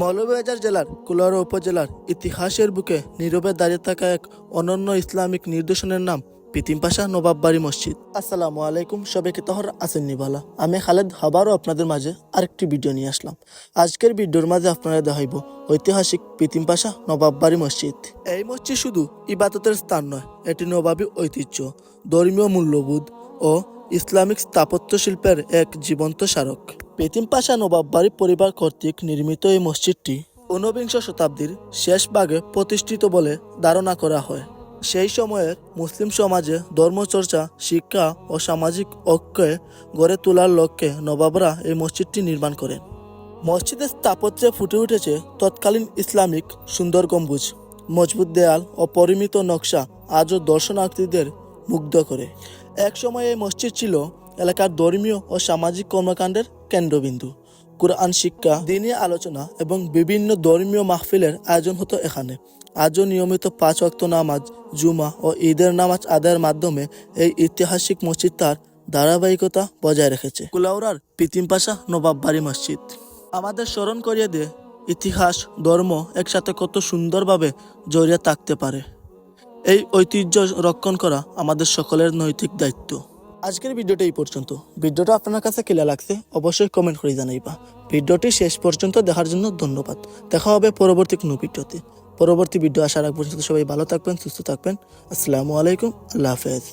মৌলভীবাজার জেলার কুলাউড়া উপজেলার ইতিহাসের বুকে নীরবে দাঁড়িয়ে থাকা এক অনন্য ইসলামিক নিদর্শনের নাম পিতিম পাশা নবাব বাড়ি মসজিদ। আসসালামু আলাইকুম, সবাইকে তহর আছেন নিবালা। আমি খালেদ আবারও আপনাদের মাঝে আরেকটি ভিডিও নিয়ে আসলাম। আজকের ভিডিওর মাঝে আপনারা দেখাইব ঐতিহাসিক পিতিম পাশা নবাব বাড়ি মসজিদ। এই মসজিদ শুধু ইবাদতের স্থান নয়, এটি নবাবী ঐতিহ্য, ধর্মীয় মূল্যবোধ ও ইসলামিক স্থাপত্য শিল্পের এক জীবন্ত স্মারক। পিতিম পাশা নবাব বাড়ি পরিবার কর্তৃক নির্মিত এই মসজিদটি ঊনবিংশ শতাব্দীর শেষ ভাগে প্রতিষ্ঠিত বলে ধারণা করা হয়। সেই সময়ের মুসলিম সমাজে ধর্মচর্চা, শিক্ষা ও সামাজিক ঐক্যে গড়ে তোলার লক্ষ্যে নবাবরা এই মসজিদটি নির্মাণ করেন। মসজিদের স্থাপত্যে ফুটে উঠেছে তৎকালীন ইসলামিক সুন্দর গম্বুজ, মজবুত দেয়াল ও পরিমিত নকশা আজও দর্শনার্থীদের মুগ্ধ করে। এক সময় এই মসজিদ ছিল এলাকার ধর্মীয় ও সামাজিক কর্মকাণ্ডের কেন্দ্রবিন্দু। কুরআন শিক্ষা, দ্বীনি আলোচনা এবং বিভিন্ন ধর্মীয় মাহফিলের আয়োজন হতো এখানে। আজও নিয়মিত 5 ওয়াক্ত নামাজ, জুমা ও ঈদের নামাজ আদায়ের মাধ্যমে এই ঐতিহাসিক মসজিদ তার ধারাবাহিকতা বজায় রেখেছে। কুলাউড়ার পিতিম পাশা নবাব বাড়ি মসজিদ আমাদের স্মরণ করিয়ে দেয় ইতিহাস, ধর্ম একসাথে কত সুন্দরভাবে জড়িয়ে থাকতে পারে। এই ঐতিহ্য রক্ষণ করা আমাদের সকলের নৈতিক দায়িত্ব। আজকের ভিডিওটা এই পর্যন্ত। ভিডিওটা আপনার কাছে কেলা লাগছে অবশ্যই কমেন্ট করে জানাইবা। ভিডিওটি শেষ পর্যন্ত দেখার জন্য ধন্যবাদ। দেখা হবে পরবর্তী কোনো ভিডিওতে। পরবর্তী ভিডিও আসার আগ পর্যন্ত সবাই ভালো থাকবেন, সুস্থ থাকবেন। আসসালামু আলাইকুম, আল্লাহ হাফেজ।